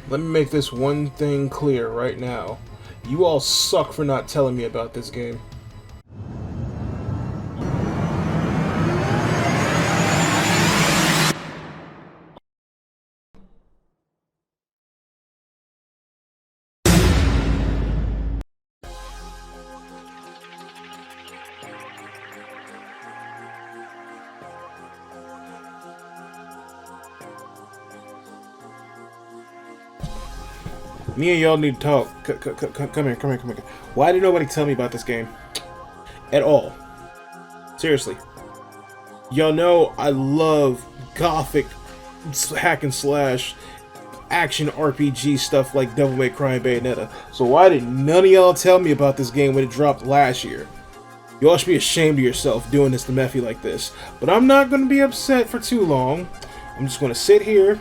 Let me make this one thing clear right now. You all suck for not telling me about this game. Me and y'all need to talk. Come here. Why did nobody tell me about this game? At all. Seriously. Y'all know I love gothic hack and slash action RPG stuff like Devil May Cry and Bayonetta. So why did none of y'all tell me about this game when it dropped last year? Y'all should be ashamed of yourself doing this to Mephi like this. But I'm not going to be upset for too long. I'm just going to sit here.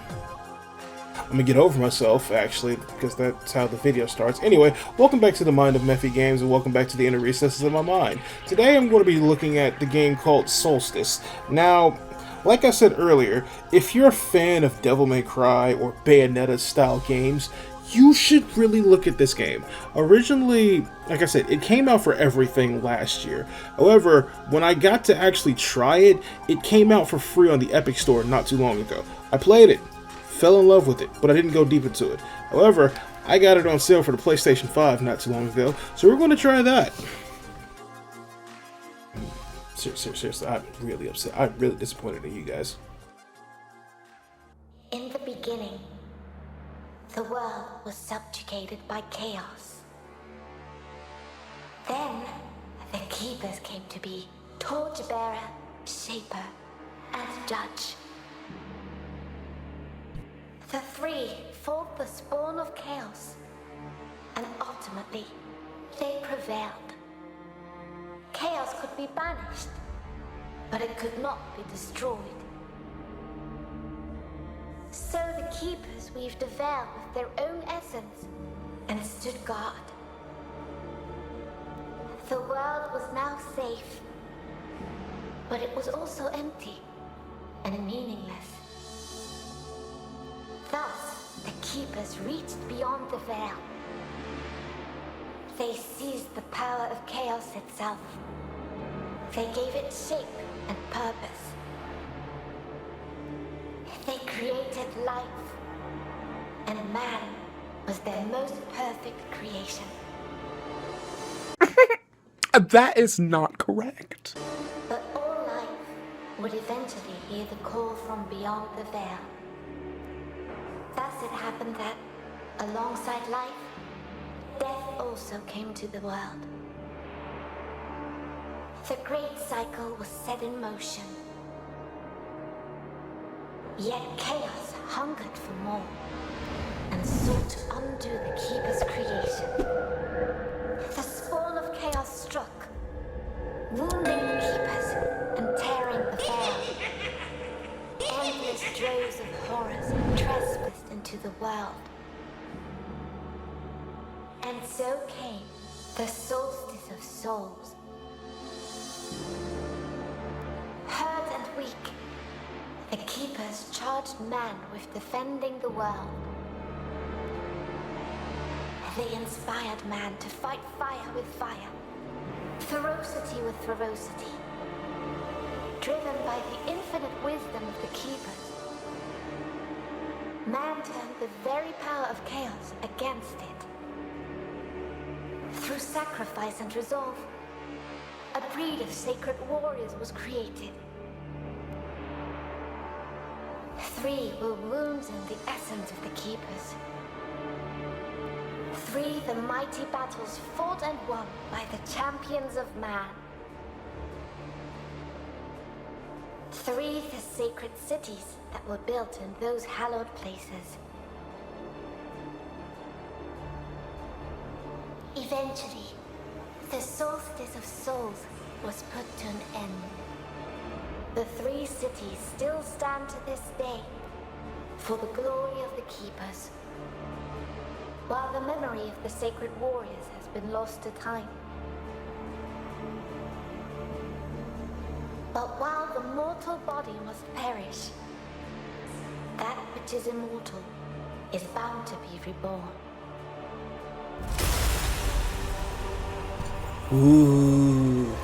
I'm gonna get over myself, actually, because that's how the video starts. Anyway, welcome back to the Mind of Mephi Games, and welcome back to the inner recesses of my mind. Today I'm going to be looking at the game called Soulstice. Now, like I said earlier, if you're a fan of Devil May Cry or Bayonetta style games, you should really look at this game. Originally, like I said, it came out for everything last year. However, when I got to actually try it, it came out for free on the Epic Store not too long ago. I played it. Fell in love with it, but I didn't go deep into it. However, I got it on sale for the PlayStation 5 not too long ago, so we're going to try that. Seriously, I'm really upset. I'm really disappointed in you guys. In the beginning, the world was subjugated by chaos. Then, the Keepers came to be: Torchbearer, Shaper, and Judge. The three fought the spawn of chaos, and ultimately, they prevailed. Chaos could be banished, but it could not be destroyed. So the Keepers weaved a veil with their own essence and stood guard. The world was now safe, but it was also empty and meaningless. Thus, the Keepers reached beyond the veil. They seized the power of chaos itself. They gave it shape and purpose. They created life, and man was their most perfect creation. That is not correct. But all life would eventually hear the call from beyond the veil. Thus it happened that, alongside life, death also came to the world. The great cycle was set in motion. Yet chaos hungered for more, and sought to undo the Keeper's creation. The spawn of chaos struck, wounding the Keepers and tearing the veil. Endless droves of horrors trespassed into the world. And so came the Soulstice of Souls. Hurt and weak, the Keepers charged man with defending the world. They inspired man to fight fire with fire, ferocity with ferocity, driven by the infinite wisdom of the Keepers. Man turned the very power of chaos against it. Through sacrifice and resolve, a breed of sacred warriors was created. Three were wounds in the essence of the Keepers. Three the mighty battles fought and won by the champions of man. Three the sacred cities that were built in those hallowed places. Eventually, the Soulstice of Souls was put to an end. The three cities still stand to this day for the glory of the Keepers, while the memory of the sacred warriors has been lost to time. But while the mortal body must perish, that which is immortal is bound to be reborn. Ooh.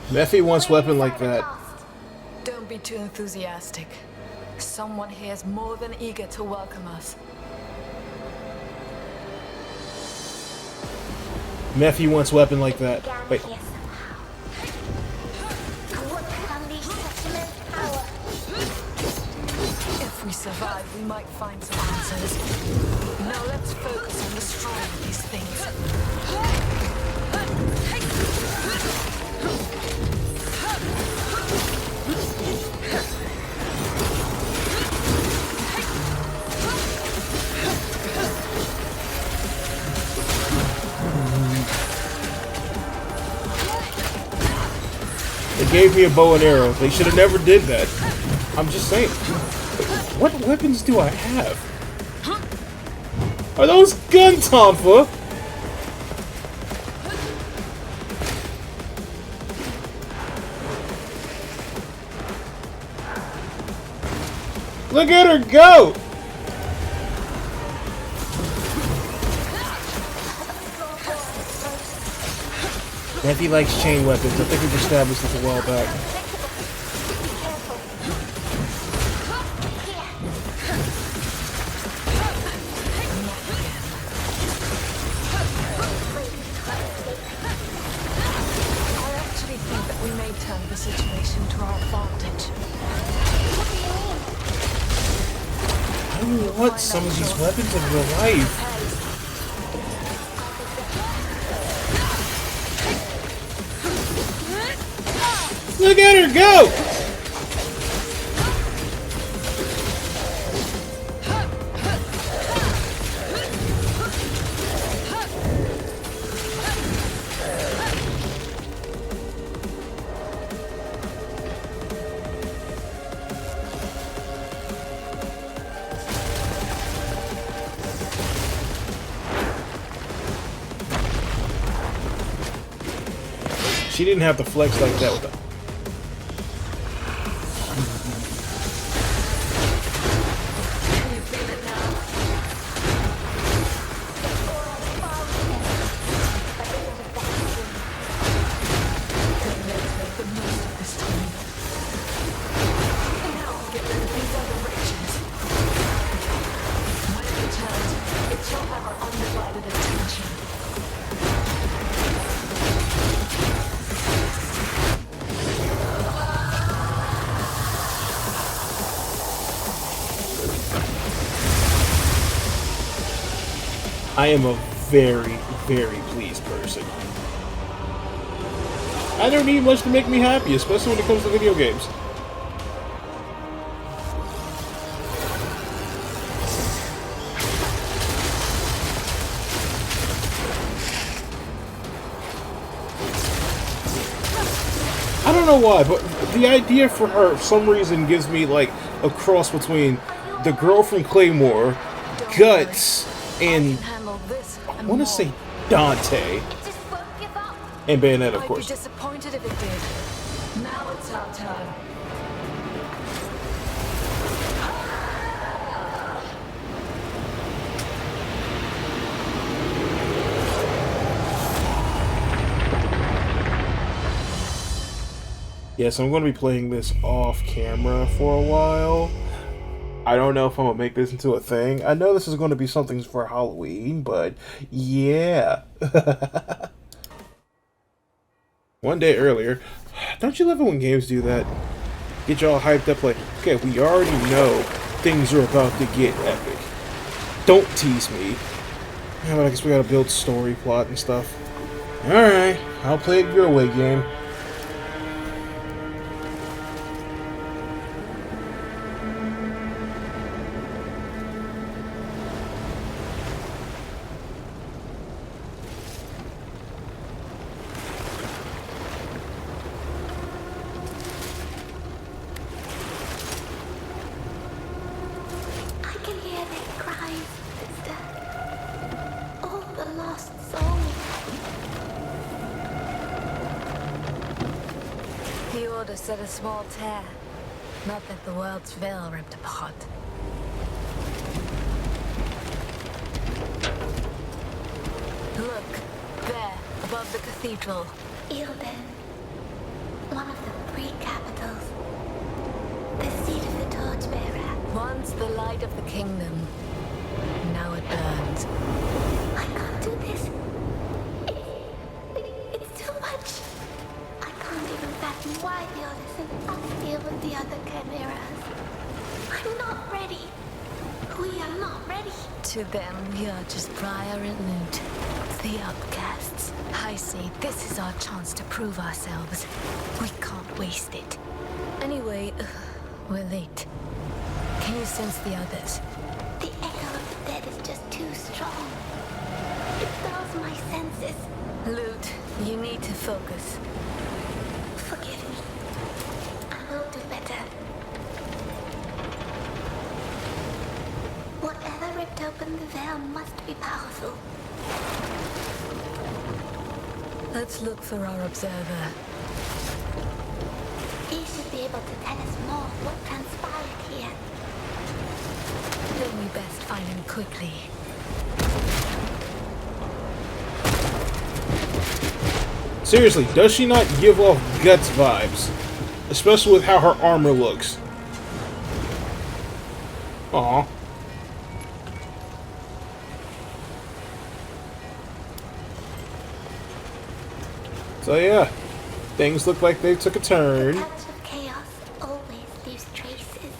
Mephi wants weapon like that. Don't be too enthusiastic. Someone here is more than eager to welcome us. Mephi wants weapon like that. Wait. If we survive, we might find some answers. Now let's focus on destroying these things. They gave me a bow and arrow. They should have never did that. I'm just saying. What weapons do I have? Are those gun tomfa? Look at her go! Mephi likes chain weapons. I think we've established this a while back. I actually think that we may turn the situation to our advantage. I don't want some of these weapons in real life. Look at her go! She didn't have to flex like that with the... I am a very, very pleased person. I don't need much to make me happy, especially when it comes to video games. I don't know why, but the idea for her, for some reason, gives me like a cross between the girl from Claymore, Guts, and I want to say Dante, and Bayonetta, of course. I'd be disappointed if it did. Now it's our turn. Yes, I'm going to be playing this off camera for a while. I don't know if I'm going to make this into a thing. I know this is going to be something for Halloween, but yeah. One day earlier. Don't you love it when games do that? Get y'all hyped up like, okay, we already know things are about to get epic. Don't tease me. Yeah, but I guess we gotta build story, plot, and stuff. Alright, I'll play it your way, game. order said a small tear. Not that the world's veil ripped apart. Look, there, above the cathedral. Ilden. One of the three capitals. The seat of the torchbearer. Once the light of the kingdom. Now it burns. I can't do this. It's too much. I can't even fathom why the others and us deal with the other chimeras. I'm not ready. We are not ready. To them, we are just Briar and Lute. The outcasts. I say this is our chance to prove ourselves. We can't waste it. Anyway, we're late. Can you sense the others? The echo of the dead is just too strong. It dulls my senses. Lute, you need to focus. Forgive me. I will do better. Whatever ripped open the veil must be powerful. Let's look for our observer. He should be able to tell us more what transpired here. Then we best find him quickly. Seriously, does she not give off guts vibes? Especially with how her armor looks. Aw. So yeah, things look like they took a turn. The touch of chaos always leaves traces.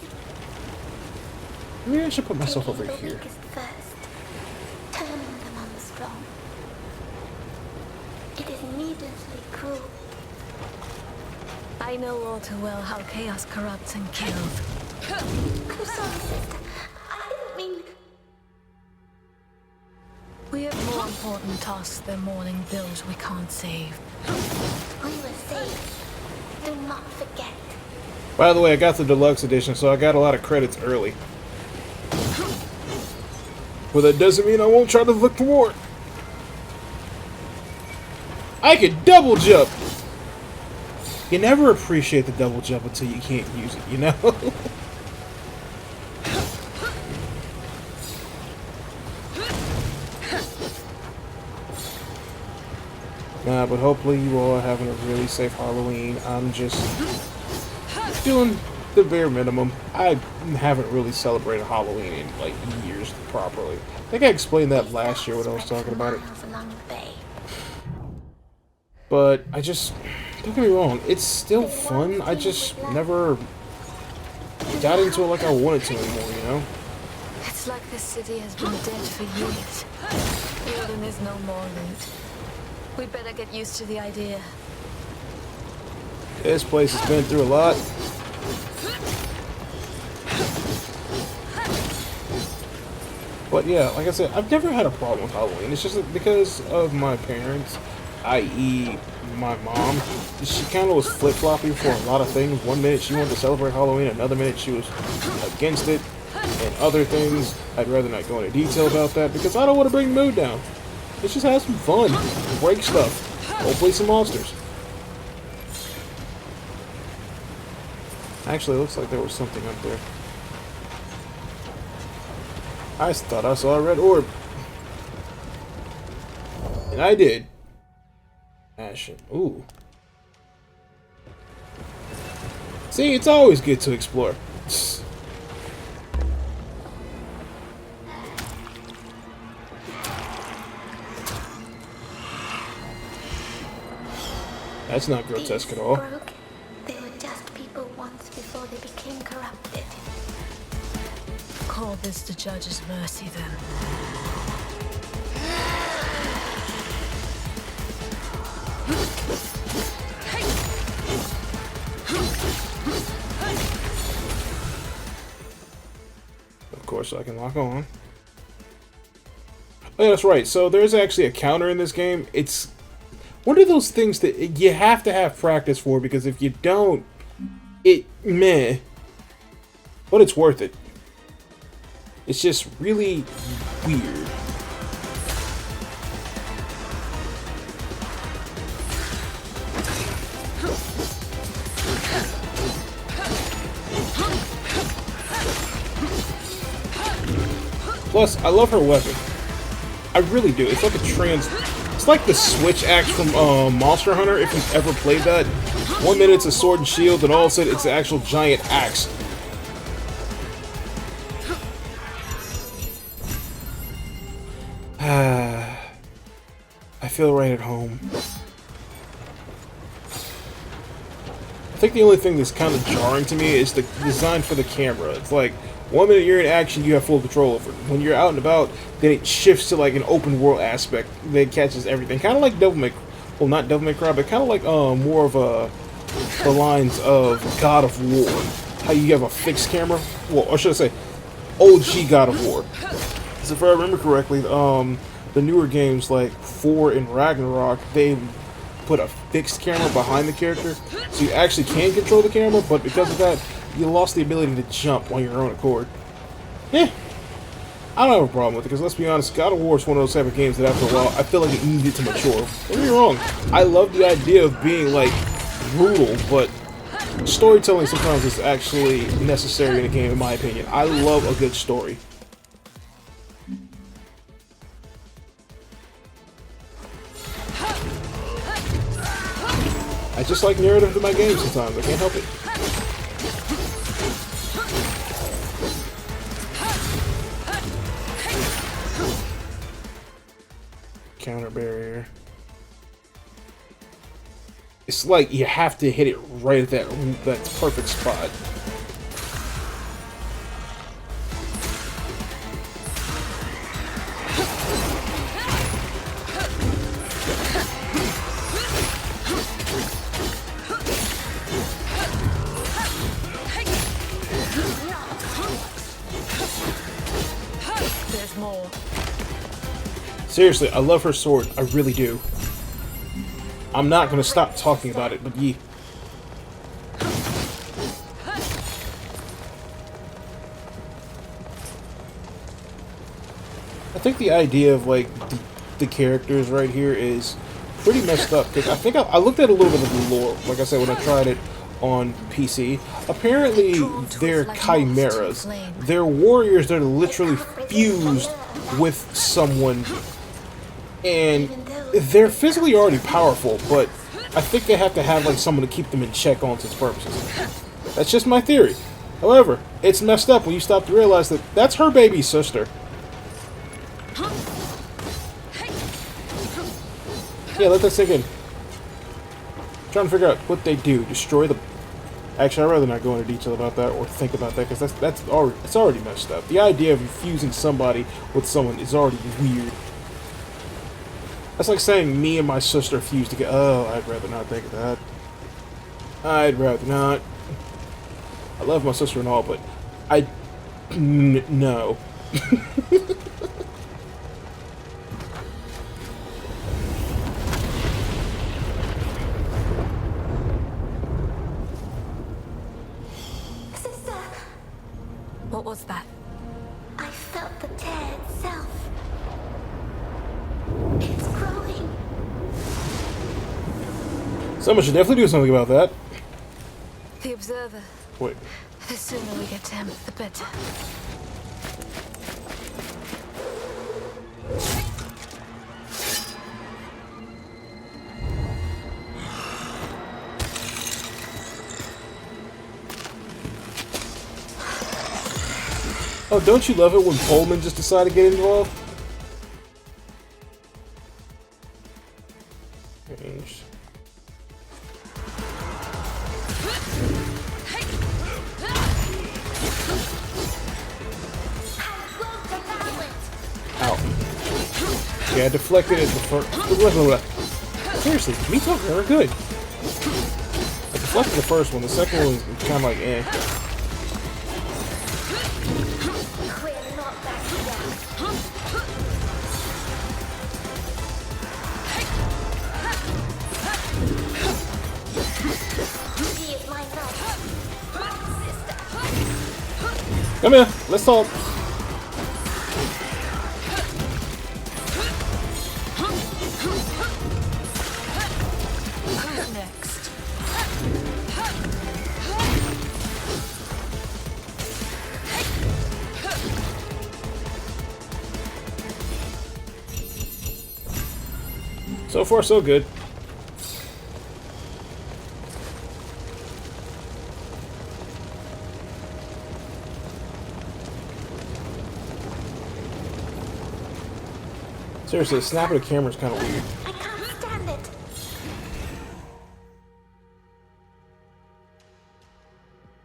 Maybe I should put myself over Taking the here. weakest first, turning them on the strong. It is needlessly cruel. I know all too well how chaos corrupts and kills. I'm sorry, sister. I didn't mean... We have more important tasks than mourning those we can't save. We were saved. Do not forget. By the way, I got the deluxe edition, so I got a lot of credits early. But that doesn't mean I won't try to look for more. I could double jump! You never appreciate the double jump until you can't use it, you know? Nah, but hopefully you all are having a really safe Halloween. I'm just doing the bare minimum. I haven't really celebrated Halloween in like years properly. I think I explained that last year when I was talking about it. Miles along the bay. But I just, don't get me wrong, it's still fun. I just never got into it like I wanted to anymore, you know? It's like this city has been dead for years. Ilden is no more, Lute. We'd better get used to the idea. This place has been through a lot. But yeah, like I said, I've never had a problem with Halloween. It's just that because of my parents, i.e. my mom. She kind of was flip-floppy for a lot of things. One minute she wanted to celebrate Halloween, another minute she was against it. And other things, I'd rather not go into detail about that because I don't want to bring the mood down. Let's just have some fun. Break stuff. Hopefully some monsters. Actually, it looks like there was something up there. I thought I saw a red orb. And I did. Ashen. Ooh. See, it's always good to explore. That's not grotesque at all. Broke. They were just people once before they became corrupted. Call this the judge's mercy, then. Of course, I can lock on. Oh, yeah, that's right. So there's actually a counter in this game. It's one of those things that you have to have practice for, because if you don't, it meh. But it's worth it. It's just really weird. Plus, I love her weapon. I really do. It's like a it's like the switch axe from Monster Hunter, if you've ever played that. 1 minute it's a sword and shield, and all of a sudden it's an actual giant axe. I feel right at home. I think the only thing that's kind of jarring to me is the design for the camera. It's like, 1 minute you're in action, you have full control over it. When you're out and about, then it shifts to like an open world aspect that catches everything. Kind of like Devil May, well, not Devil May Cry, but kind of like more of the lines of God of War. How you have a fixed camera, well, or should I say, OG God of War. So if I remember correctly, the newer games like 4 and Ragnarok, they put a fixed camera behind the character, so you actually can control the camera, but because of that, you lost the ability to jump on your own accord. I don't have a problem with it, because let's be honest, God of War is one of those type of games that after a while, I feel like it needed to mature. Don't get me wrong, I love the idea of being, like, brutal, but storytelling sometimes is actually necessary in a game, in my opinion. I love a good story. I just like narrative in my games sometimes, I can't help it. Counter barrier. It's like you have to hit it right at that perfect spot. There's more. Seriously, I love her sword. I really do. I'm not gonna stop talking about it, but ye. I think the idea of like the characters right here is pretty messed up, because I think I looked at a little bit of the lore, like I said, when I tried it on PC. Apparently, they're chimeras. They're warriors that are literally fused with someone, and they're physically already powerful, but I think they have to have like someone to keep them in check on its purposes. That's just my theory. However, it's messed up when you stop to realize that that's her baby sister. Yeah, let that sink in. I'm trying to figure out what they do. Destroy the... Actually, I'd rather not go into detail about that or think about that, because that's already messed up. The idea of fusing somebody with someone is already weird. That's like saying me and my sister fused together. Oh, I'd rather not think of that. I'd rather not. I love my sister and all, but no. Sister, What was that? I felt the tear itself. It's growing. Someone should definitely do something about that. The observer. Wait. The sooner we get to him, the better. Oh, don't you love it when Pullman just decided to get involved? Changed. Ow. Yeah, I deflected it the first... Seriously, me talking are good. I deflected the first one, the second one was kind of like, eh. We're not backing down. She is my knight. My sister. Come here, let's talk. Who's next? So far, so good. Seriously, snapping the camera is kind of weird. I can't stand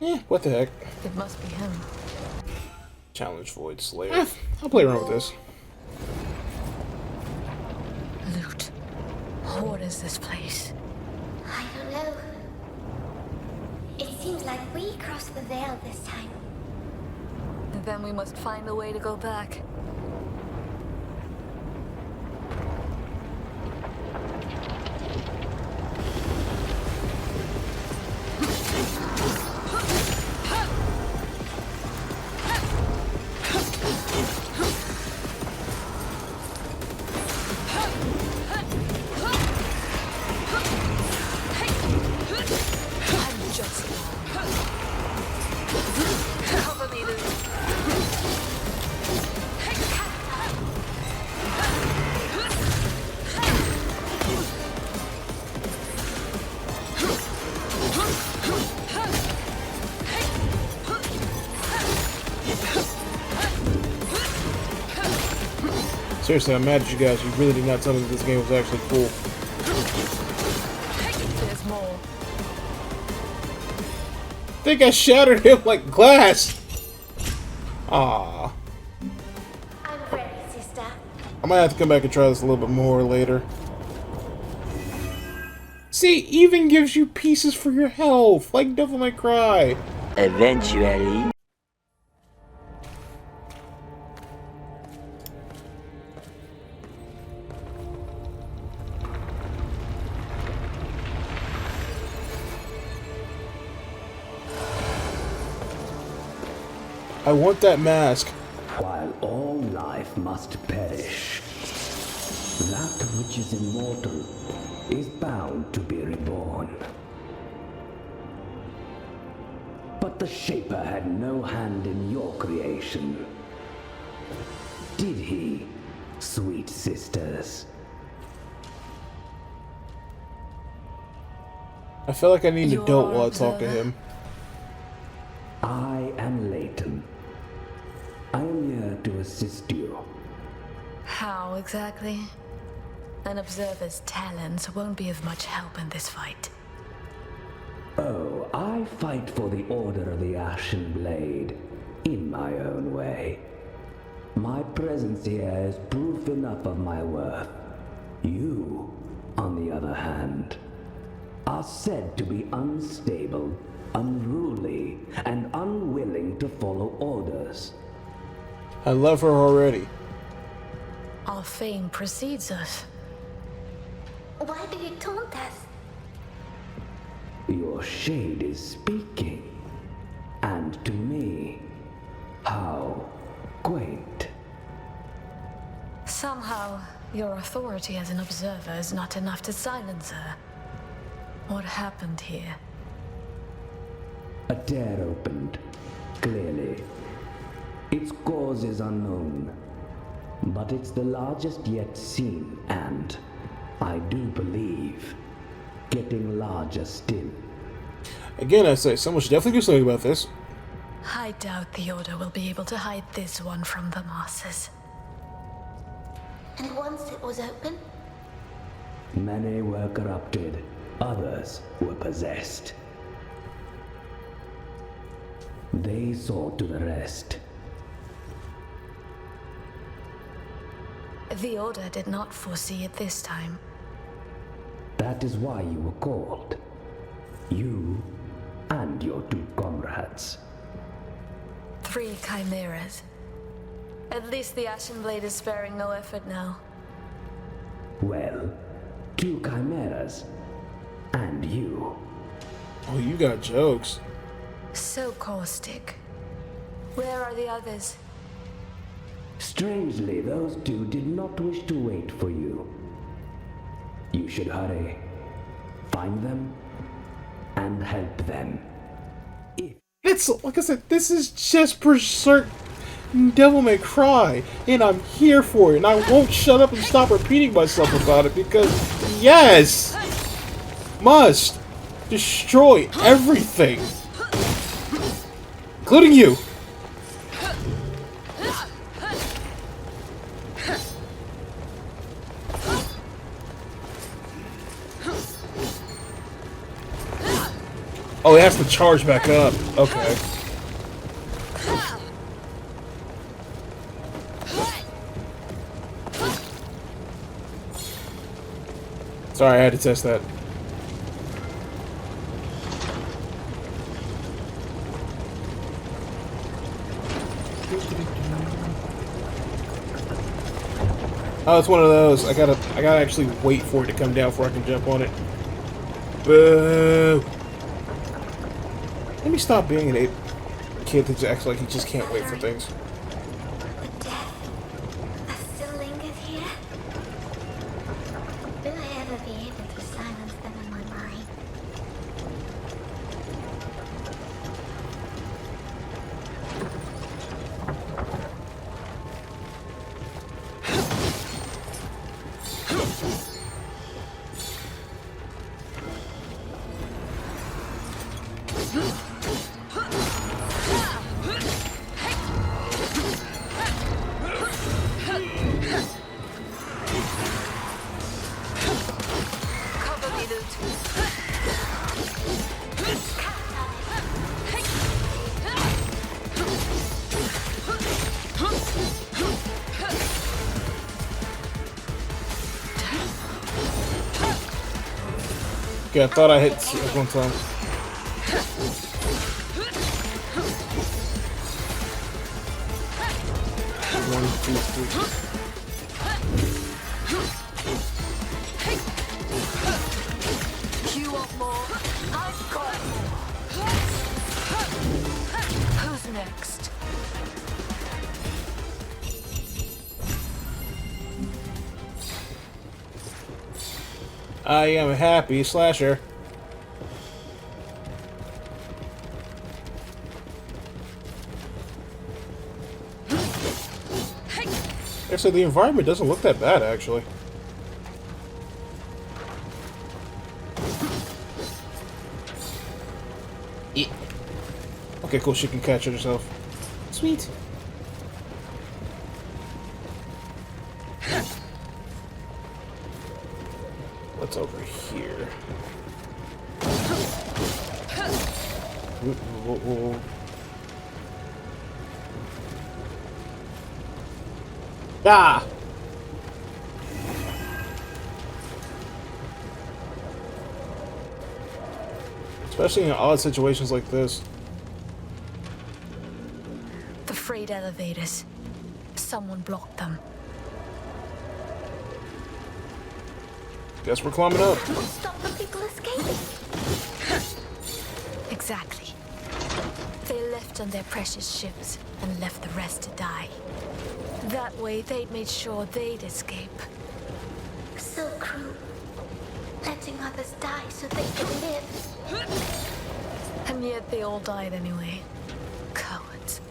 it. What the heck? It must be him. Challenge Void Slayer. I'll play around with this. Lute. What is this place? I don't know. It seems like we crossed the veil this time. Then we must find a way to go back. Seriously, I'm mad at you guys. You really did not tell me that this game was actually cool. There's more. I think I shattered him like glass. Ah, I'm ready, sister. I might have to come back and try this a little bit more later. See, even gives you pieces for your health, like Devil May Cry. Eventually. I want that mask. While all life must perish, that which is immortal is bound to be reborn. But the Shaper had no hand in your creation. Did he, sweet sisters? I feel like I need You an adult are while I talk to observer. him. I am Leighton. I am here to assist you. How exactly? An observer's talents won't be of much help in this fight. Oh, I fight for the Order of the Ashen Blade in my own way. My presence here is proof enough of my worth. You, on the other hand, are said to be unstable, unruly, and unwilling to follow orders. I love her already. Our fame precedes us. Why do you taunt us? Your shade is speaking. And to me, how quaint. Somehow, your authority as an observer is not enough to silence her. What happened here? A tear opened, clearly. Its cause is unknown, but it's the largest yet seen, and, I do believe, getting larger still. Again, I say, someone should definitely do something about this. I doubt the Order will be able to hide this one from the masses. And once it was open, Many were corrupted, others were possessed. They saw to the rest. The Order did not foresee it this time. That is why you were called. You and your two comrades. 3 chimeras. At least the Ashen Blade is sparing no effort now. Well, 2 chimeras. And you. Oh, you got jokes. So caustic. Where are the others? Strangely, those 2 did not wish to wait for you. You should hurry. Find them and help them. It's, like I said, this is just Berserk Devil May Cry, and I'm here for it, and I won't shut up and stop repeating myself about it, because Yes! Must destroy everything! Including you! Oh, it has to charge back up. Okay. Sorry, I had to test that. Oh, it's one of those. I gotta actually wait for it to come down before I can jump on it. Boo! Let me stop being an kid that acts like he just can't wait for things. The death that still lingers here. Will I ever be able to silence them in my mind? Okay, I thought I hit it one time. One, two, three. You want more? I've got more. Who's next? I am a happy slasher. Actually, the environment doesn't look that bad, actually. Yeah. Okay, cool. She can catch it herself. Sweet. What's over here? Whoa. Ah! Especially in odd situations like this. The freight elevators. Someone blocked them. Guess we're climbing up. Stop the people escaping. Exactly. They left on their precious ships and left the rest to die. That way, they'd made sure they'd escape. So cruel. Letting others die so they can live. And yet they all died anyway. Cowards.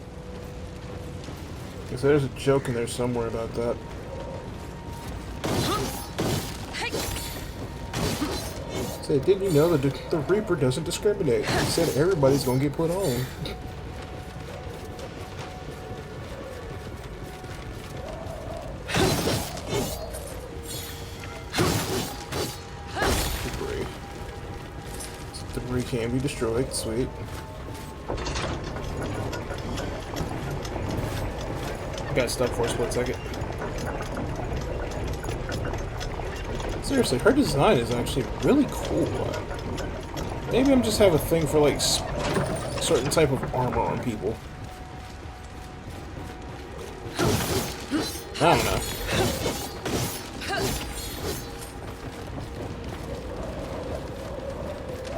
Guess there's a joke in there somewhere about that. Say, didn't you know that the Reaper doesn't discriminate? He said everybody's gonna get put on. Debris can be destroyed. Sweet. Got stuck for a split second. Seriously, her design is actually really cool. Maybe I'm just have a thing for like certain type of armor on people. I don't know.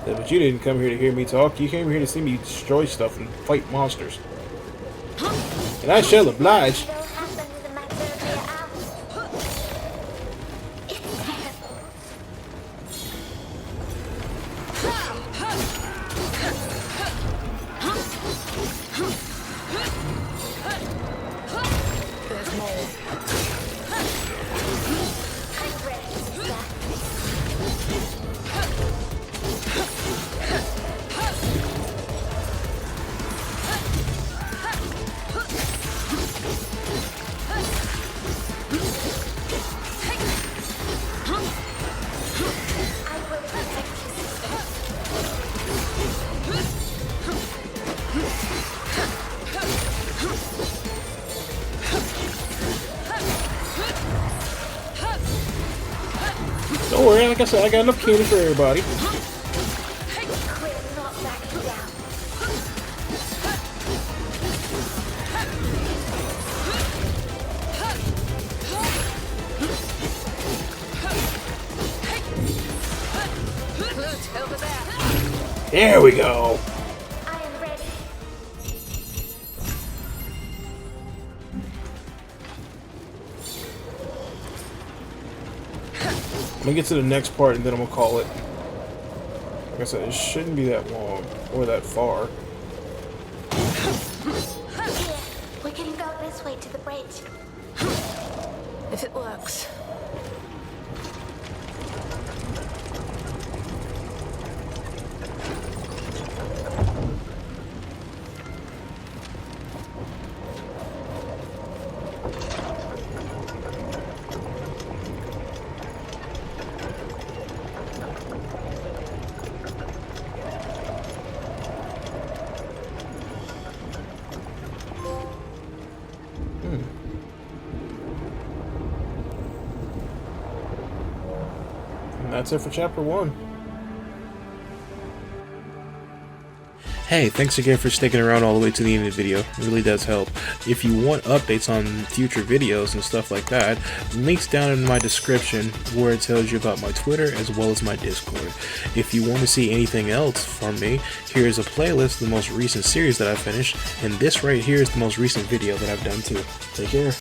Yeah, but you didn't come here to hear me talk. You came here to see me destroy stuff and fight monsters. And I shall oblige. What happened to the Materia Owl? It's terrible. There's more. I'm ready, sister. Don't worry, like I said, I got enough candy for everybody. We're not backing down. Lute, over there. There we go. I am ready. I'm gonna get to the next part and then I'm gonna call it. Like I said, it shouldn't be that long or that far. Here, we can go this way to the bridge. If it works. And that's it for chapter 1. Hey, thanks again for sticking around all the way to the end of the video. It really does help. If you want updates on future videos and stuff like that, links down in my description where it tells you about my Twitter as well as my Discord. If you want to see anything else from me, here's a playlist of the most recent series that I finished, and this right here is the most recent video that I've done too. Take care.